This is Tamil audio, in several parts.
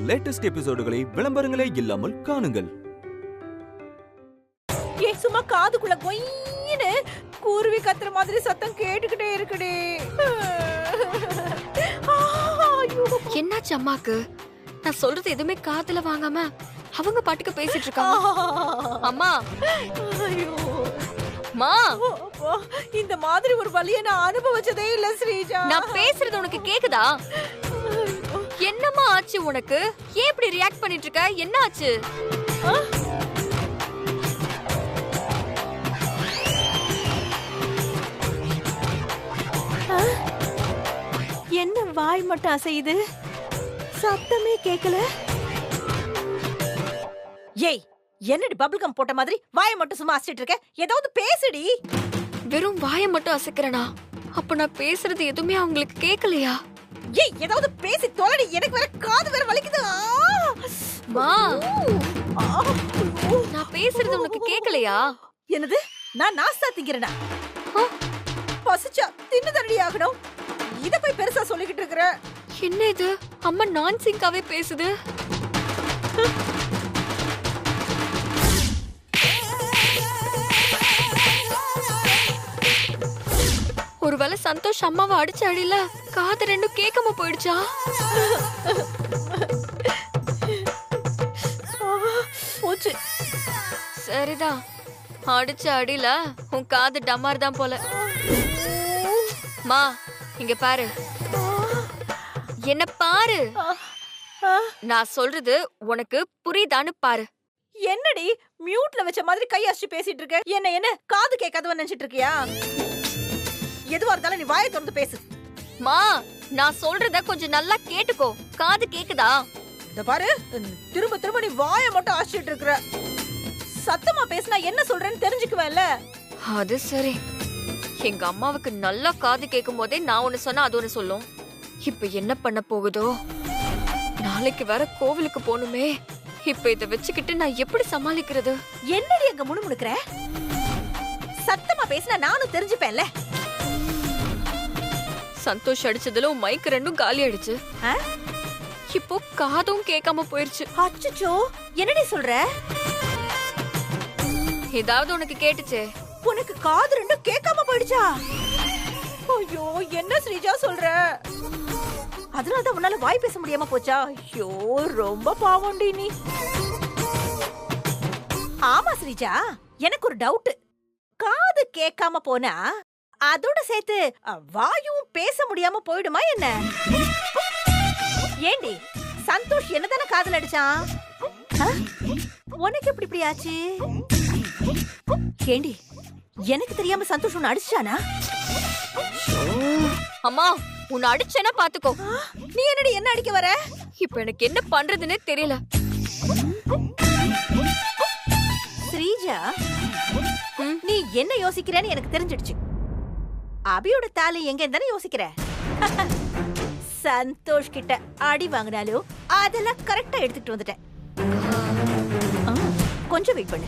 லேட்டஸ்ட் எபிசோடுகளை விளம்பரங்களே இல்லாமல் காணுங்கள். ஏ சும்மா காதுக்குள்ள கொய்யின்னு குருவி கத்துற மாதிரி சத்தம் கேட்டுக்கிட்டே இருக்குடே. என்னாச்சு அம்மாக்கு? நான் சொல்றது எதுவுமே காதுல வாங்காம அவங்க பாட்டுக்கு பேசிட்டு இருக்காங்க. அம்மா மா, இந்த மாதிரி ஒரு வலியை நான் அனுபவிச்சதே இல்ல ஸ்ரீஜா. நான் பேசுறது உனக்கு கேக்குதா? என்னம்மா ஆச்சு உனக்கு? ஏன் இப்படி ரியாக்ட் பண்ணிட்டு இருக்க? என்ன ஆச்சு? என்ன வாய் மட்டும் அசையுது, சத்தமே கேக்கல. ஏய், என்னடி பபிள் கம் போட்ட மாதிரி வாயை மட்டும் சும்மா அசைச்சிட்டு இருக்க? ஏதாவது பேசுடி. வெறும் வாயை மட்டும் அசைக்கிறனா? அப்ப நான் பேசுறது எதுவுமே அவங்களுக்கு கேக்கலையா? ஏய், ஏதாவது பேசி தொலைடி. எனக்கு வேற காது வேற வலிக்குது. மா, நான் பேசுறது உனக்கு கேக்கலையா? என்னது? நான் நாஸ்தா திங்கிறேனா? பசிச்சா தின்னு தரடி ஆகணும். இத போய் பெருசா சொல்லிக்கிட்டு இருக்கற. என்ன இது? அம்மா நான் சிங்காவே பேசுது. ஒருவேளை சந்தோஷ் அம்மாவை அடிச்ச அடியில காது ரெண்டும் கேட்காம போயிடுச்சா? போச்சு. சரிதான், அடிச்ச அடியில உன் காது டமார் தான் போல. மா, இங்க பாரு, என்ன பாரு. நான் சொல்றது உனக்கு புரியுதான்னு பாரு. என்னடி மியூட்ல வச்ச மாதிரி கையாச்சு பேசிட்டு இருக்க? என்ன காது கேட்காதவன்னு நினைச்சிட்டு இருக்கியா? எதுவா இருந்தாலும் நீ வாயை திறந்து பேசு. மா, நான் சொல்றத கொஞ்சம் நல்லா கேட்டுக்கோ. காது கேக்குதா? இத பாரு, திரும்ப திரும்ப நீ வாயை மட்டும் ஆச்சிட்டு இருக்கற. சத்தமா பேசினா என்ன சொல்றேன்னு தெரிஞ்சுக்குவேன்ல. அது சரி. எங்க அம்மாவுக்கு நல்லா காது கேட்கும் போதே நான் ஒண்ணு சொன்னா அது ஒண்ணு சொல்லும். இப்ப என்ன பண்ண போகுதோ? நாளைக்கு வேற கோவிலுக்கு போகணுமே. இப்ப இத வச்சுக்கிட்டு நான் எப்படி சமாளிக்கிறது? என்னடி அங்க முணுமுணுக்குற? சத்தமா பேசினா நானும் தெரிஞ்சுப்பேன்ல. சந்தோஷ் அடிச்சதுல உன் மைக் ரெண்டும் காலி ஆயிடுச்சு. இப்போ காதும் கேட்காம போயிருச்சு. அச்சச்சோ, என்னடி சொல்ற? ஏதாவது உனக்கு கேட்டுச்சே? உனக்கு காது ரெண்டும் கேட்காம போயிடுச்சா? ஐயோ, என்ன ஸ்ரீஜா சொல்ற? அதனாலதான் உன்னால வாய் பேச முடியாம போச்சா? ஐயோ, ரொம்ப பாவம்டி நீ. ஆமா ஸ்ரீஜா, எனக்கு ஒரு டவுட். காது கேட்காம போனா அதோட சேர்த்து வாயும் பேச முடியாம போயிடுமா என்ன? ஏண்டி, சந்தோஷ் என்னதானே காதுல அடிச்சான்? உனக்கு எப்படி இப்படி ஆச்சு? ஏண்டி, எனக்கு தெரியாம சந்தோஷ் உன்னை அடிச்சானா? அம்மா, உன்னை அடிச்சேன்னா பாத்துக்கோ. நீ என்னடி என்ன அடிக்க வர? இப்ப எனக்கு என்ன பண்றதுன்னு தெரியல. ஸ்ரீஜா, நீ என்ன யோசிக்கிறேன்னு எனக்கு தெரிஞ்சிடுச்சு. அபியோட தாலி எங்க தானே யோசிக்கிற? சந்தோஷ் கிட்ட அடி வாங்கினாலும் அதெல்லாம் கரெக்டா எடுத்துட்டு வந்துட்டேன். கொஞ்சம் வெயிட் பண்ணு.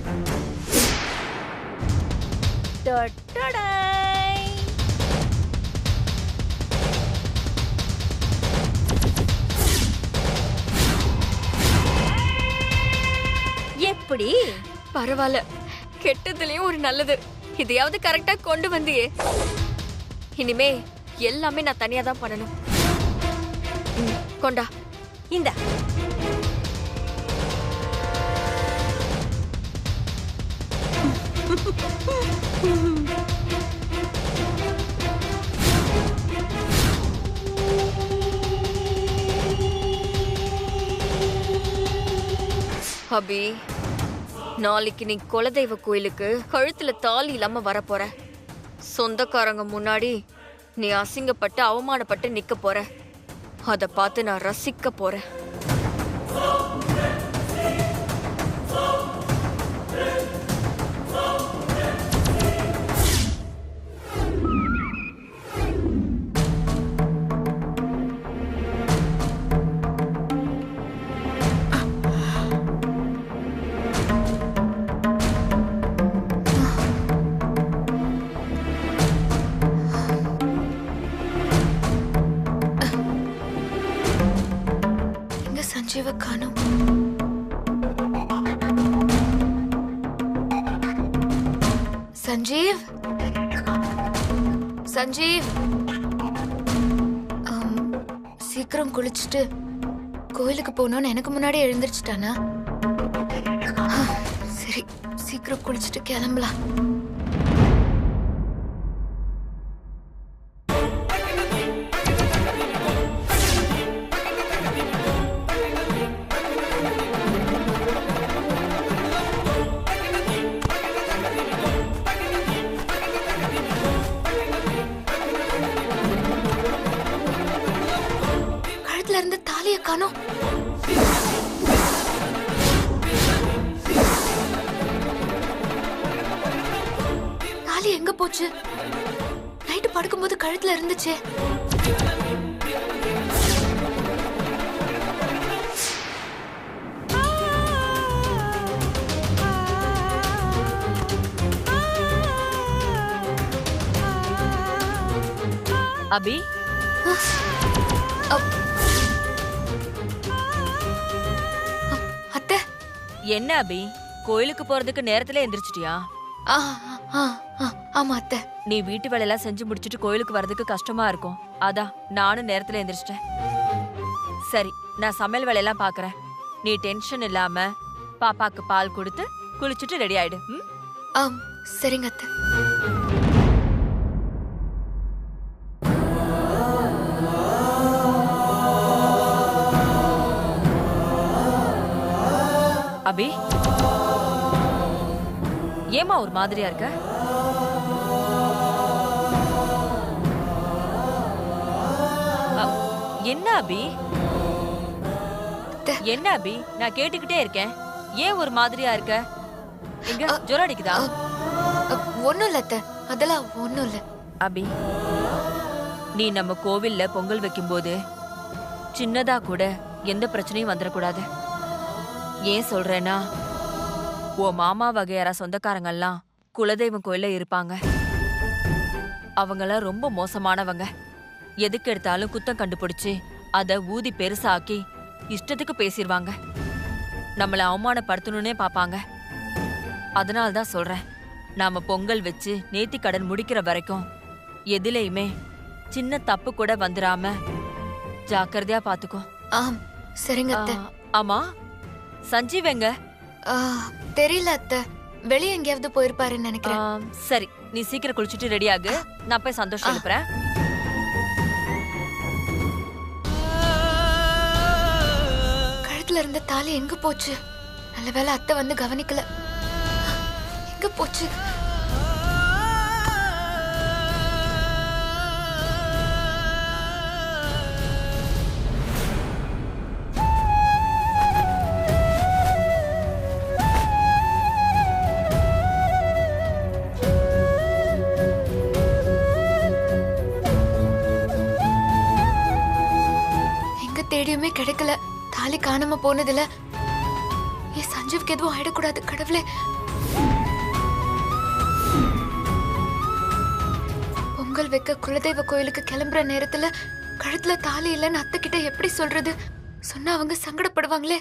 எப்படி? பரவாயில்ல, கெட்டதுலயும் ஒரு நல்லது. இதையாவது கரெக்டா கொண்டு வந்தியே. இனிமே எல்லாமே நான் தனியா தான் பண்ணணும். கொண்டா. இந்த அபி, நாளைக்கு நீ குலதெய்வ கோயிலுக்கு கழுத்துல தாலி இல்லாம வரப்போற. சொந்தக்காரங்க முன்னாடி நீ அசிங்கப்பட்டு அவமானப்பட்டு நிக்க போற. அத பார்த்து நான் ரசிக்க போறேன். சஞ்சீவ காணோம். சஞ்சீவ், சஞ்சீவ், சீக்கிரம் குளிச்சுட்டு கோயிலுக்கு போகணும்னு எனக்கு முன்னாடி எழுந்திருச்சுட்டானா? சரி, சீக்கிரம் குளிச்சுட்டு கிளம்பலாம். கழுத்துல இருந்து தாலிய காணோம். தாலி எங்க போச்சு? நைட்டு படுக்கும்போது கழுத்துல இருந்துச்சே. அபி, அத்தை, என்ன அபி, கோயிலுக்கு போறதுக்கு நேரத்துல எந்திரிச்சிட்டியா? ஆமா அத்தை. நீ வீட்டு வேலையெல்லாம் செஞ்சு முடிச்சிட்டு கோயிலுக்கு வர்றதுக்கு கஷ்டமா இருக்கும். அதான் நானும் நேரத்துல எந்திரிச்சிட்டேன். சரி, நான் சமையல் வேலையெல்லாம் பாக்குறேன். நீ டென்ஷன் இல்லாம பாப்பாக்கு பால் கொடுத்து குளிச்சுட்டு ரெடி ஆயிடு. சரிங்க அத்தை. அபி, ஏமா ஒரு மாதிரியா இருக்க? என்ன அபி, என்ன அபி, நான் கேட்டுக்கிட்டே இருக்கேன். ஏன் ஒரு மாதிரியா இருக்க? எங்க ஜுரம் அடிக்குதா? ஒண்ணும் இல்ல அத்தை, அதெல்லாம் ஒண்ணும் இல்ல. அபி, நீ நம்ம கோவில்ல பொங்கல் வைக்கும்போது சின்னதா கூட எந்த பிரச்சனையும் வந்துடக்கூடாது. ஏன் சொல்றேன்னா, உன் மாமா வகையாரா சொந்தக்காரங்கெல்லாம் குலதெய்வம் கோயில்ல இருப்பாங்க. அவங்களாம் ரொம்ப மோசமானவங்க. எதுக்கு எடுத்தாலும் குத்தம் கண்டுபிடிச்சு அத ஊதி பெருசாக்கி இஷ்டத்துக்கு பேசிடுவாங்க. நம்மள அவமானப்படுத்தணும்னே பாப்பாங்க. அதனால்தான் சொல்றேன், நாம பொங்கல் வச்சு நேத்தி கடன் முடிக்கிற வரைக்கும் எதுலயுமே சின்ன தப்பு கூட வந்துடாம ஜாக்கிரதையா பாத்துக்கோ. சரிங்க அத்தை. ஆமா, சஞ்சீவ் எங்க? தெரியல அத்தை, வெளியே எங்கேயாவது போயிருப்பாருன்னு நினைக்கிறேன். சரி, நீ சீக்கிரம் குளிச்சுட்டு ரெடி ஆகு. நான் போய் சந்தோஷம் எழுப்புறேன். கழுத்துல இருந்த தாலி எங்க போச்சு? நல்ல வேளை அத்தை வந்து கவனிக்கல. எங்க போச்சு? தேடியுமே கிடைக்கல. தாலி காணாம போனதுல என் சஞ்சீவ்க்கு எதுவும் ஆயிடக்கூடாது கடவுளே. பொங்கல் வைக்க குலதெய்வ கோயிலுக்கு கிளம்புற நேரத்துல கழுத்துல தாலி இல்லைன்னு அத்தை கிட்ட எப்படி சொல்றது? சொன்னா அவங்க சங்கடப்படுவாங்களே.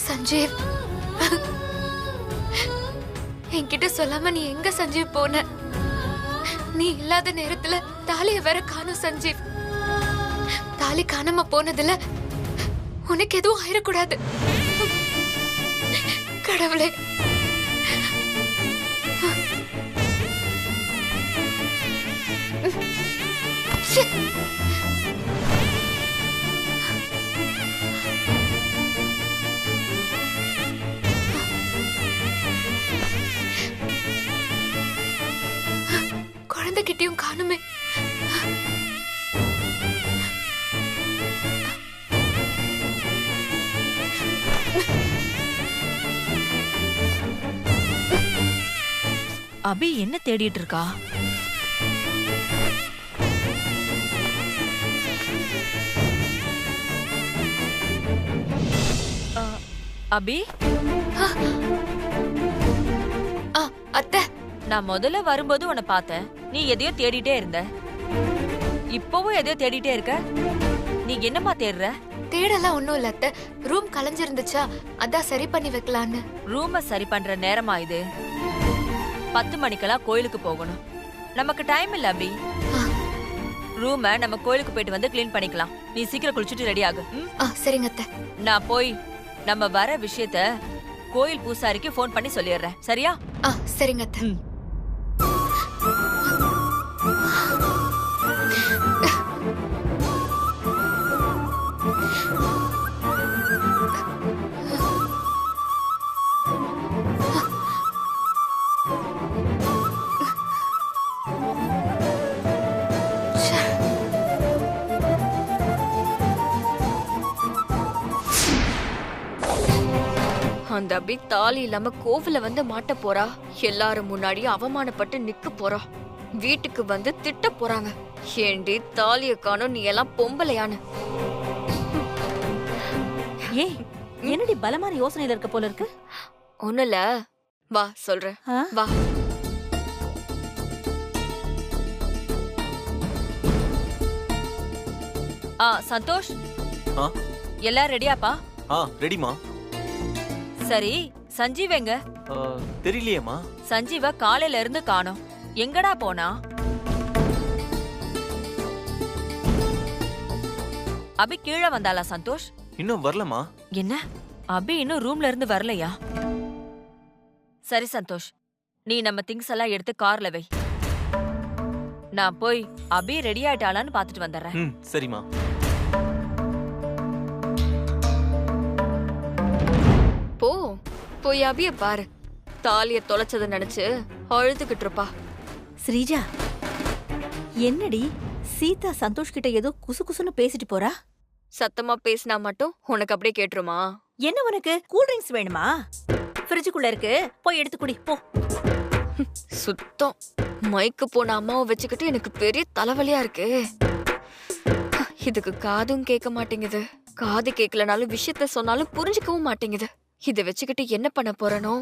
சஞ்சீவ், என்கிட்ட சொல்லாம நீ எங்க சஞ்சீவ் போன? நீ இல்லாத நேரத்துல தாலிய வேற காணும் சஞ்சீவ். தாலி காணாம போனதுல உனக்கு எதுவும் ஆயிடக்கூடாது கடவுளே. குழந்தைகிட்டயும் காணுமே. அபி என்ன தேடிட்டு இருக்கா? அபி, அத்தை, நான் முதல்ல வரும்போது உன்னை பார்த்தேன். நீ எதையோ தேடிட்டே இருந்த. இப்பவும் எதையோ தேடிட்டே இருக்க. நீ என்னமா தேடுற? தேடலாம் ஒண்ணும் இல்ல அத்தை. ரூம் கலைஞ்சிருந்துச்சா, அதான் சரி பண்ணி வைக்கலான்னு. ரூம சரி பண்ற நேரமா இது? 10 மணிக்கெல்லாம் கோயிலுக்கு போகணும். நமக்கு டைம் இல்ல அபி. ரூம நம்ம கோயிலுக்கு போயிட்டு வந்து கிளீன் பண்ணிக்கலாம். நீ சீக்கிரம் குளிச்சுட்டு ரெடி ஆகு. சரிங்க அத்தை. நான் போய் நம்ம வர விஷயத்த கோயில் பூசாரிக்கு ஃபோன் பண்ணி சொல்லிடுறேன். சரியா? சரிங்க அத்தை. அந்த அபி தாலி இல்லாம கோவில வந்து மாட்ட போறா. எல்லாரும் முன்னாடியும் அவமானப்பட்டு நிக்க போறா. வீட்டுக்கு வந்து திட்ட போறாங்க. ஏண்டி தாலிய காணோம், நீ எல்லாம் பொம்பளையான்னு. ஏய், என்னடி பலமான யோசனையில இருக்க போல இருக்கு? ஒண்ணுல, வா சொல்றேன். வா. சந்தோஷ், எல்லாம் ரெடியாப்பா? ரெடிமா. சரி, சஞ்சீவ் எங்க? தெரியலையேம்மா. சஞ்சீவ காலையில இருந்து காணோம். எங்கடா போனா? அபி கீழே வந்தாளா சந்தோஷ்? இன்னும் வரலமா. என்ன, அபி இன்னும் ரூம்ல இருந்து வரலையா? சரி சந்தோஷ், நீ நம்ம திங்ஸ் எல்லாம் எடுத்து கார்ல வை. நான் போய் அபி ரெடி ஆயிட்டாளான்னு பாத்துட்டு வந்துடுறேன். சரிம்மா. போ, போய் அபிய பாரு. தாலிய தொலைச்சதை நினைச்சு அழுதுகிட்டு இருப்பா. ஸ்ரீஜா, என்னடி சீதா சந்தோஷ் கிட்ட ஏதோ குசு குசுன்னு பேசிட்டு போறா? சத்தமா பேசினா மட்டும் உனக்கு அப்படியே கேட்டுருமா? என்ன உனக்கு கூல் ட்ரிங்க்ஸ் வேணுமா? ஃப்ரிட்ஜுக்குள்ள இருக்கு, போய் எடுத்து குடி போ. சுத்தம். மைக்கு போன அம்மாவை வச்சுக்கிட்டு எனக்கு பெரிய தலைவலியா இருக்கு. இதுக்கு காதும் கேட்க மாட்டேங்குது. காது கேட்கலனாலும் விஷயத்த சொன்னாலும் புரிஞ்சுக்கவும் மாட்டேங்குது. இதை வச்சுக்கிட்டு என்ன பண்ண போறனோ?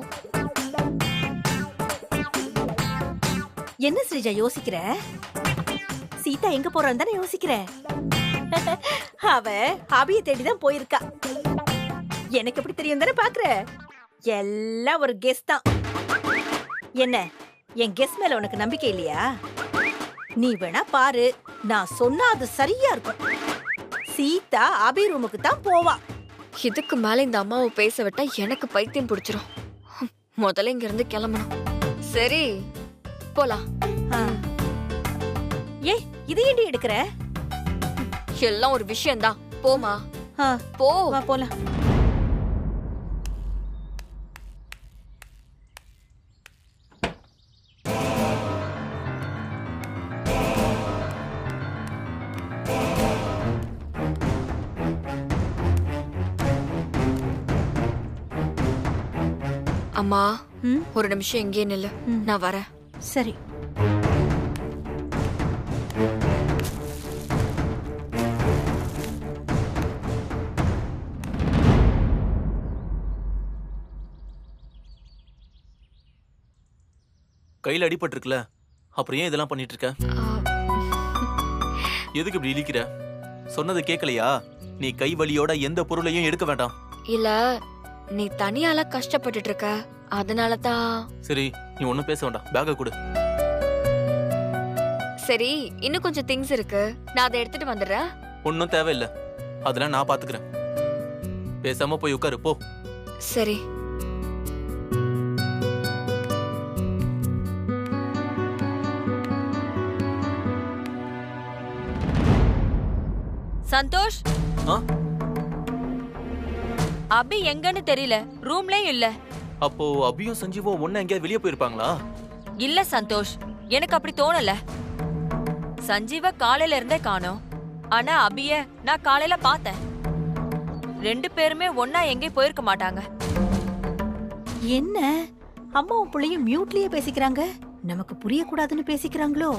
என்ன ஸ்ரீஜா யோசிக்கிற? சீதா எங்க போறான்னு தானே யோசிக்கிற? அவ அபிய தேடிதான் போயிருக்கா. எனக்கு எப்படி தெரியும் தானே பாக்குற? எல்லாம் ஒரு கெஸ் தான். என்ன, என் கெஸ் மேல உனக்கு நம்பிக்கை இல்லையா? நீ வேணா பாரு, நான் சொன்னா அது சரியா இருக்கும். சீதா அபி ரூமுக்கு தான் போவா. இதுக்கு மேல இந்த அம்மாவை பேச விட்டா எனக்கு பைத்தியம் பிடிச்சிரும். முதல்ல இங்க இருந்து கிளம்பணும். சரி, போலாம். ஏய், இது ஏண்டி எடுக்கிற? எல்லாம் ஒரு விஷயம்தான். போமா, போ. வா போலாம். அம்மா, ஒரு நிமிஷம் எங்கேயே நில்லு, நான் வரேன். சரி. கையில அடிபட்டிருக்குல, அப்புறம் ஏன் இதெல்லாம் பண்ணிட்டு இருக்க? எதுக்கு இப்படி இழிக்கிற? சொன்னது கேட்கலையா? நீ கை வலியோட எந்த பொருளையும் எடுக்க வேண்டாம். இல்ல, நீ தனியால கஷ்டப்பட்டுட்டு இருக்க, அதனாலதான். சரி, நீ ஒண்ணும் பேச வேண்டாம். பேக்க கொடு. சரி, இன்னும் கொஞ்சம் திங்ஸ் இருக்கு, நான் அதை எடுத்துட்டு வந்துடுறேன். ஒன்னும் தேவையில்லை, அதெல்லாம் நான் பாத்துக்கிறேன். பேசாம போய் உட்காரு போ. சரி. சந்தோஷ், அபி எங்கன்னு தெரியல, ரூம்லயும் இல்ல. அப்போ அபியும் சஞ்சீவும் ஒண்ணு எங்கேயாவது வெளியே போயிருப்பாங்களா? இல்ல சந்தோஷ், எனக்கு அப்படி தோணல. சஞ்சீவ காலையில இருந்தே காணோம். ஆனா அபிய நான் காலையில பார்த்தேன். 2 பேருமே ஒன்னா எங்கேயும் போயிருக்க மாட்டாங்க. என்ன, அம்மாவும் பிள்ளையும் மியூட்லயே பேசிக்கிறாங்க? நமக்கு புரியக்கூடாதுன்னு பேசிக்கிறாங்களோ?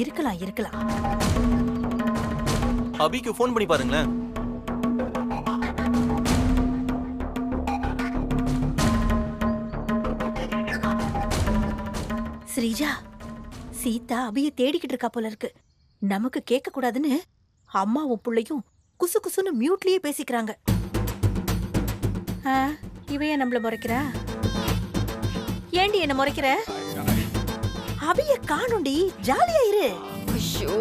இருக்கலாம் இருக்கலாம். அபிக்கு ஃபோன் பண்ணி பாருங்களேன். ஸ்ரீஜா, சீதா அபிய தேடிக்கிட்டு இருக்கா போல இருக்கு. நமக்கு கேட்க கூடாதுன்னு அம்மாவும் புள்ளையும் குசு குசுன்னு மியூட்லயே பேசிக்கிறாங்க. இவைய நம்மள முறைக்கிறா? ஏண்டி என்ன முறைக்கிற? அபிய காணுண்டி, ஜாலியா இரு. ஐயோ,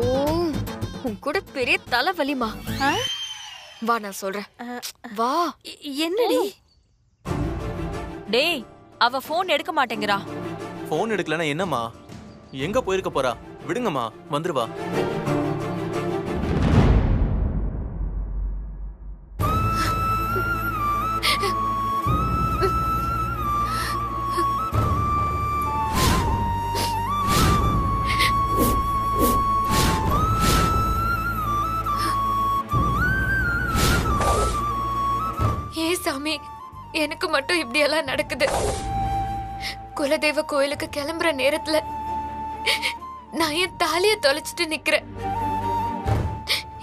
உன் கூட பெரிய தலைவலிமா. வா, நான் சொல்றேன். வா. என்னடி? டேய், அவ போன் எடுக்க மாட்டேங்கிறா. போன் எடுக்கலனா என்னம்மா? எங்க போயிருக்க போறா? விடுங்கம்மா, வந்துருவா. சாமி, எனக்கு மட்டும் இப்படி எல்லாம் நடக்குது. குலதெய்வ கோயிலுக்கு கிளம்புற நேரத்துல நான் என் தாலிய தொலைச்சிட்டு நிக்கிறேன்.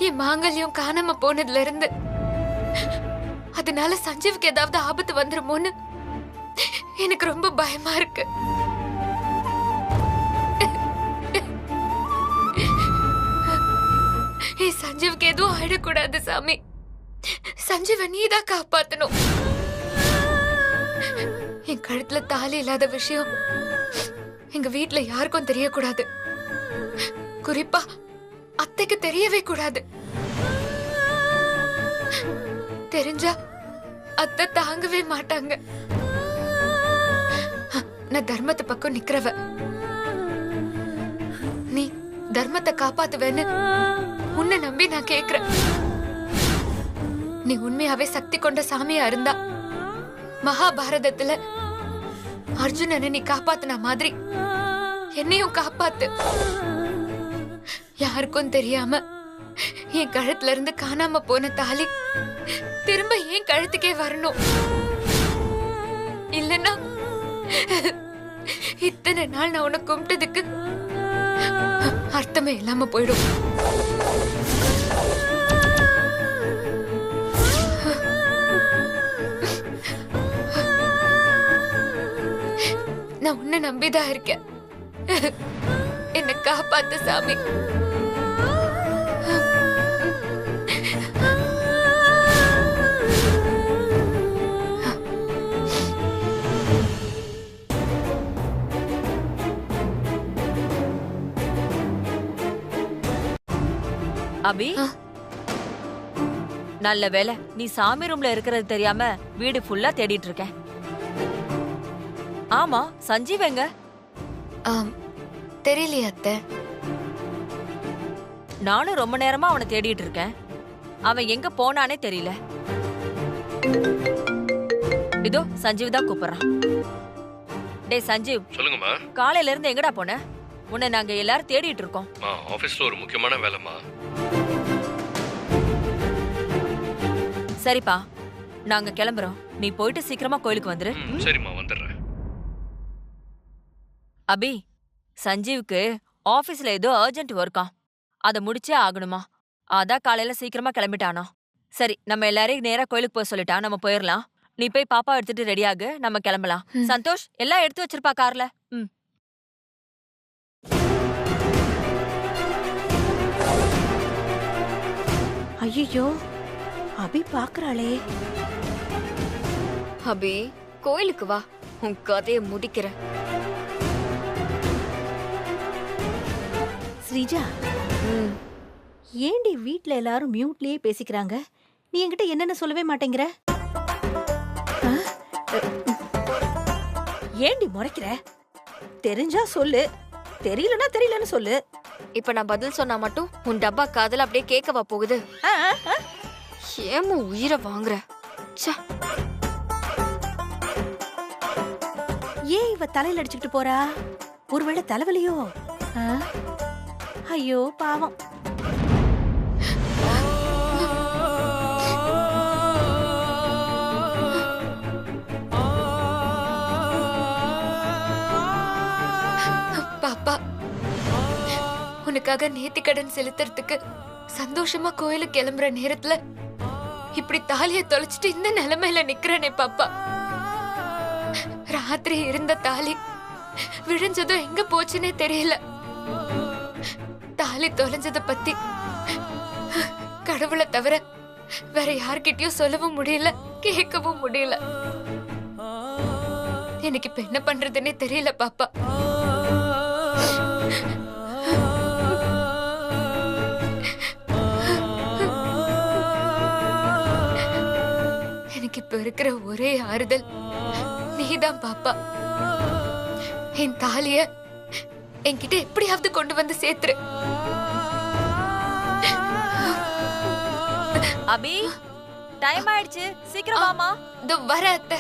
என் மாங்கல்யம் காணாம போனதுல இருந்து அதனால சஞ்சீவுக்கு ஏதாவது ஆபத்து வந்துருமோன்னு எனக்கு ரொம்ப பயமா இருக்கு. சஞ்சீவுக்கு எதுவும் ஆயிடக்கூடாது சாமி. சஞ்சீவ நீதான் காப்பாத்தணும். என் கழுத்துல தாலி இல்லாத விஷயம் எங்க வீட்ல யாருக்கும் தெரியக்கூடாது. குறிப்பா அத்தைக்கு தெரியவே கூடாது. தெரிஞ்சா அத்தை தாங்கவே மாட்டாங்க. நான் தர்மத்தை பக்கம் நிக்கிறவ. நீ தர்மத்தை காப்பாத்துவேன்னு உன்னை நம்பி நான் கேக்குறேன். நீ உண்மையாவே சக்தி கொண்ட சாமியா இருந்தா மகாபாரதத்துல அர்ஜுனனை நீ காப்பாத்துன மாதிரி என்னையும் காப்பாத்து. யாருக்கும் தெரியாம என் கழுத்துல இருந்து காணாம போன தாலி திரும்ப என் கழுத்துக்கே வரணும். இல்லன்னா இத்தனை நாள் நான் உன்னை கும்பிட்டதுக்கு அர்த்தமே இல்லாம போயிடும். நான் உன்னை நம்பிதான் இருக்கேன். என்ன காப்பாத்து சாமி. அபி, நல்ல வேலை நீ சாமி ரூம்ல இருக்கிறது தெரியாம வீடு ஃபுல்லா தேடிட்டு இருக்கேன். ஆமா, சஞ்சீவ் எங்க? தெரியலையா அத்தை? நானும் ரொம்ப நேரமா அவனை தேடிட்டு இருக்கேன். அவன் எங்க போனானே தெரியல. இதோ சஞ்சீவ் தான் கூப்பிடுறான். டேய் சஞ்சீவ். சொல்லுங்கம்மா. காலையில இருந்து எங்கடா போன? உன்னை நாங்க எல்லாரும் தேடிட்டு இருக்கோம். ஆபீஸ்ல ஒரு முக்கியமான வேலைமா. சரிப்பா, நாங்க கிளம்புறோம். நீ போயிட்டு சீக்கிரமா கோயிலுக்கு வந்துரு. சரிம்மா, வந்துடுறேன். அபி, சஞ்சீவுக்கு ஆபீஸ்ல ஏதோ அர்ஜென்ட் ஒர்க்காம். அதை முடிச்சே ஆகணுமா. அதான் காலையில சீக்கிரமா கிளம்பிட்டானா. சரி, நம்ம எல்லாரையும் நேரா கோயிலுக்கு போய் சொல்லிட்டா நம்ம போயிடலாம். நீ போய் பாப்பா எடுத்துட்டு ரெடியாகு, நம்ம கிளம்பலாம். சந்தோஷ் எல்லாம் எடுத்து வச்சிருப்பா கார்ல. ஐயோ, அபி பாக்குறாளே. அபி, கோயிலுக்கு வா, உன் கதையை முடிக்கிறேன். ஸ்ரீஜா, ஏண்டி வீட்ல எல்லாரும் மியூட்லயே பேசிக்கிறாங்க? நீ என்கிட்ட என்னன்னு சொல்லவே மாட்டேங்கிற? ஏண்டி முறைக்கிற? தெரிஞ்சா சொல்லு, தெரியலனா தெரியலன்னு சொல்லு. இப்ப நான் பதில் சொன்னா மட்டும் உன் டப்பா காதல அப்படியே கேட்கவா போகுது? ஏமோ உயிரை வாங்குற. ஏன் இவ தலையில அடிச்சுக்கிட்டு போறா? ஒருவேளை தலைவலியோ? ஐயோ பாவம். பாப்பா, உனக்காக நேர்த்திக்கடன் செலுத்துறதுக்கு சந்தோஷமா கோயிலுக்கு கிளம்புற நேரத்துல இப்படி தாலிய தொலைச்சிட்டு இந்த நிலைமையில நிக்கிறனே பாப்பா. ராத்திரி இருந்த தாலி விழுஞ்சதும் எங்க போச்சுன்னே தெரியல. தாலி தொலைஞ்சத பத்தி கடவுளை தவிர வேற யார்கிட்டயும் சொல்லவும் முடியல, கேட்கவும் முடியல. எனக்கு இப்ப என்ன பண்றதுன்னே தெரியல பாப்பா. எனக்கு இப்ப இருக்கிற ஒரே ஆறுதல் நீதான் பாப்பா. என் தாலிய என்கிட்ட எப்படியாவது கொண்டு வந்து சேர்த்துரு. அபி, டைம் ஆயிடுச்சு, சீக்கிரம் வாமா. இதோ வர அத்தை.